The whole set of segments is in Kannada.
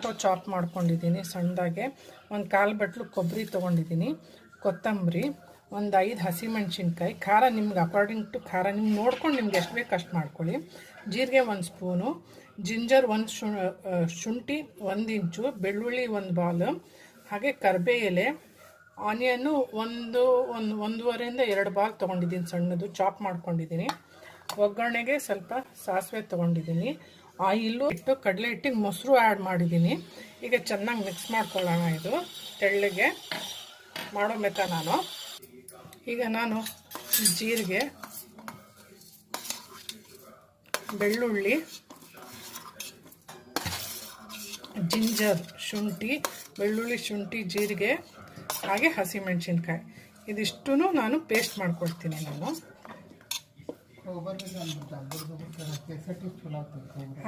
ಟೊಮೊಟೊ ಚಾಪ್ ಮಾಡ್ಕೊಂಡಿದ್ದೀನಿ ಸಣ್ಣದಾಗೆ, ಒಂದು 1/4 ಬಟ್ಲು ಕೊಬ್ಬರಿ ತೊಗೊಂಡಿದ್ದೀನಿ, ಕೊತ್ತಂಬರಿ, ಒಂದು 5 ಹಸಿಮೆಣ್ಸಿನ್ಕಾಯಿ, ಖಾರ ನಿಮ್ಗೆ ಅಕಾರ್ಡಿಂಗ್ ಟು ಖಾರ ನಿಮ್ಗೆ ನೋಡ್ಕೊಂಡು ನಿಮ್ಗೆ ಎಷ್ಟು ಬೇಕು ಅಷ್ಟು ಮಾಡ್ಕೊಳ್ಳಿ, ಜೀರಿಗೆ 1 ಸ್ಪೂನು, ಜಿಂಜರ್ 1 ಶುಂಠಿ 1 ಇಂಚು, ಬೆಳ್ಳುಳ್ಳಿ 1 ಬಾಲ್, ಹಾಗೆ ಕರ್ಬೇ ಎಲೆ, ಆನಿಯನ್ನು ಒಂದೂವರೆಯಿಂದ 2 ಬಾಲ್ ತೊಗೊಂಡಿದ್ದೀನಿ, ಸಣ್ಣದು ಚಾಪ್ ಮಾಡ್ಕೊಂಡಿದ್ದೀನಿ. ಒಗ್ಗರಣೆಗೆ ಸ್ವಲ್ಪ ಸಾಸಿವೆ ತೊಗೊಂಡಿದ್ದೀನಿ, ಆಯಿಲು ಇಟ್ಟು ಕಡಲೆ ಹಿಟ್ಟಿಗೆ ಮೊಸರು ಆ್ಯಡ್ ಮಾಡಿದ್ದೀನಿ. ಈಗ ಚೆನ್ನಾಗಿ ಮಿಕ್ಸ್ ಮಾಡ್ಕೊಳ್ಳೋಣ. ಇದು ತೆಳ್ಳಗೆ ಮಾಡೋ ನಾನು ಈಗ ಜೀರಿಗೆ, ಬೆಳ್ಳುಳ್ಳಿ, ಜಿಂಜರ್, ಶುಂಠಿ, ಬೆಳ್ಳುಳ್ಳಿ, ಶುಂಠಿ, ಜೀರಿಗೆ ಹಾಗೆ ಹಸಿಮೆಣಸಿನ್ಕಾಯಿ ಇದಿಷ್ಟು ನಾನು ಪೇಸ್ಟ್ ಮಾಡ್ಕೊಳ್ತೀನಿ.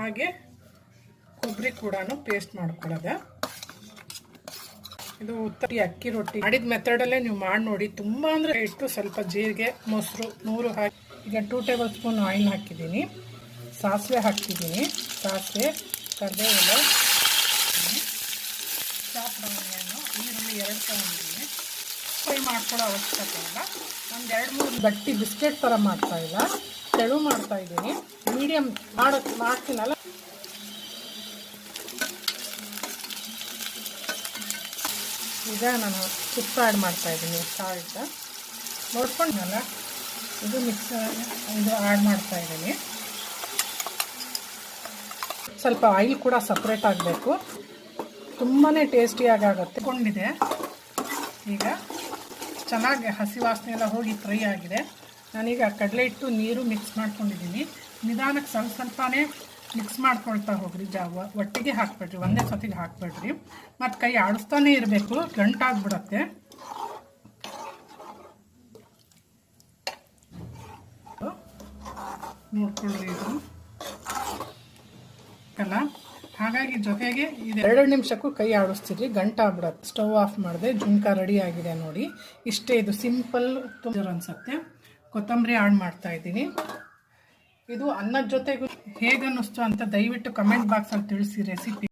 ಹಾಗೆ ಕೊಬ್ಬರಿ ಕೂಡ ಪೇಸ್ಟ್ ಮಾಡ್ಕೊಳ್ಳೋದೆ. ಇದು ಉತ್ತರಿ ಅಕ್ಕಿ ರೊಟ್ಟಿ ಮಾಡಿದ ಮೆಥಡಲ್ಲೇ ನೀವು ಮಾಡಿ ನೋಡಿ, ತುಂಬ ಅಂದರೆ ಇಟ್ಟು ಸ್ವಲ್ಪ ಜೀರಿಗೆ, ಮೊಸರು 100 ಹಾಕಿ. ಈಗ 2 ಟೇಬಲ್ ಸ್ಪೂನ್ ಆಯಿಲ್ ಹಾಕಿದ್ದೀನಿ, ಸಾಸಿವೆ ಹಾಕ್ತಿದ್ದೀನಿ, ಸಾಸಿವೆ, ಕರಿಬೇವು, ಚಾಪ್ ಆನಿಯನ್ನು, ಈರುಳ್ಳಿ 2 ತಗೊಂಡಿದ್ದೀನಿ. ಫ್ರೈ ಮಾಡ್ಕೊಳ್ಳೋ ಅವಶ್ಯಕತೆ ಇಲ್ಲ. ಒಂದು 2-3 ಗಟ್ಟಿ ಬಿಸ್ಕೆಟ್ ಥರ ಮಾಡ್ತಾಯಿಲ್ಲ, ತೆಳು ಮಾಡ್ತಾಯಿದ್ದೀನಿ. ಮೀಡಿಯಮ್ ಮಾಡ್ತೀನಲ್ಲ, ಈಗ ನಾನು ತುಪ್ಪ ಆ್ಯಡ್ ಮಾಡ್ತಾಯಿದ್ದೀನಿ, ಸಾಲ್ಟ್ ನೋಡ್ಕೊಂಡಲ್ಲ, ಇದು ಆ್ಯಡ್ ಮಾಡ್ತಾಯಿದ್ದೀನಿ. ಸ್ವಲ್ಪ ಆಯಿಲ್ ಕೂಡ ಸಪ್ರೇಟ್ ಆಗಬೇಕು, ತುಂಬಾ ಟೇಸ್ಟಿಯಾಗುತ್ತೆ. ಕೊಂಡಿದೆ ಈಗ ಚೆನ್ನಾಗಿ ಹಸಿ ವಾಸನೆ ಎಲ್ಲ ಹೋಗಿ ಫ್ರೈ ಆಗಿದೆ. ನಾನೀಗ ಕಡಲೆ ಹಿಟ್ಟು, ನೀರು ಮಿಕ್ಸ್ ಮಾಡ್ಕೊಂಡಿದ್ದೀನಿ. ನಿಧಾನಕ್ಕೆ ಸ್ವಲ್ಪನೇ ಮಿಕ್ಸ್ ಮಾಡ್ಕೊಳ್ತಾ ಹೋಗ್ರಿ, ಒಟ್ಟಿಗೆ ಹಾಕ್ಬೇಡ್ರಿ, ಒಂದೇ ಸತಿಗೆ ಹಾಕ್ಬೇಡ್ರಿ, ಮತ್ತು ಕೈ ಆಡಿಸ್ತಾನೆ ಇರಬೇಕು, ಗಂಟಾಗ್ಬಿಡತ್ತೆ. ನೋಡ್ಕೊಳ್ರಿ, ಇದು ಅಲ್ಲ, ಹಾಗಾಗಿ ಜೊತೆಗೆ ಇದು 2 ನಿಮಿಷಕ್ಕೂ ಕೈ ಆಡಿಸ್ತೀರಿ, ಗಂಟಾಗ್ಬಿಡತ್ತೆ. ಸ್ಟವ್ ಆಫ್ ಮಾಡಿದೆ, ಜುಣ್ಕ ರೆಡಿ ಆಗಿದೆ ನೋಡಿ. ಇಷ್ಟೇ, ಇದು ಸಿಂಪಲ್ ತುಂಬ ಅನ್ಸುತ್ತೆ. ಕೊತ್ತಂಬರಿ ಆ್ಯಡ್ ಮಾಡ್ತಾ ಇದ್ದೀನಿ. ಇದು ಅನ್ನದ ಜೊತೆಗೂ ಹೇಗೆ ಅನ್ನಿಸ್ತು ಅಂತ ದಯವಿಟ್ಟು ಕಮೆಂಟ್ ಬಾಕ್ಸಲ್ಲಿ ತಿಳಿಸಿ ರೆಸಿಪಿ.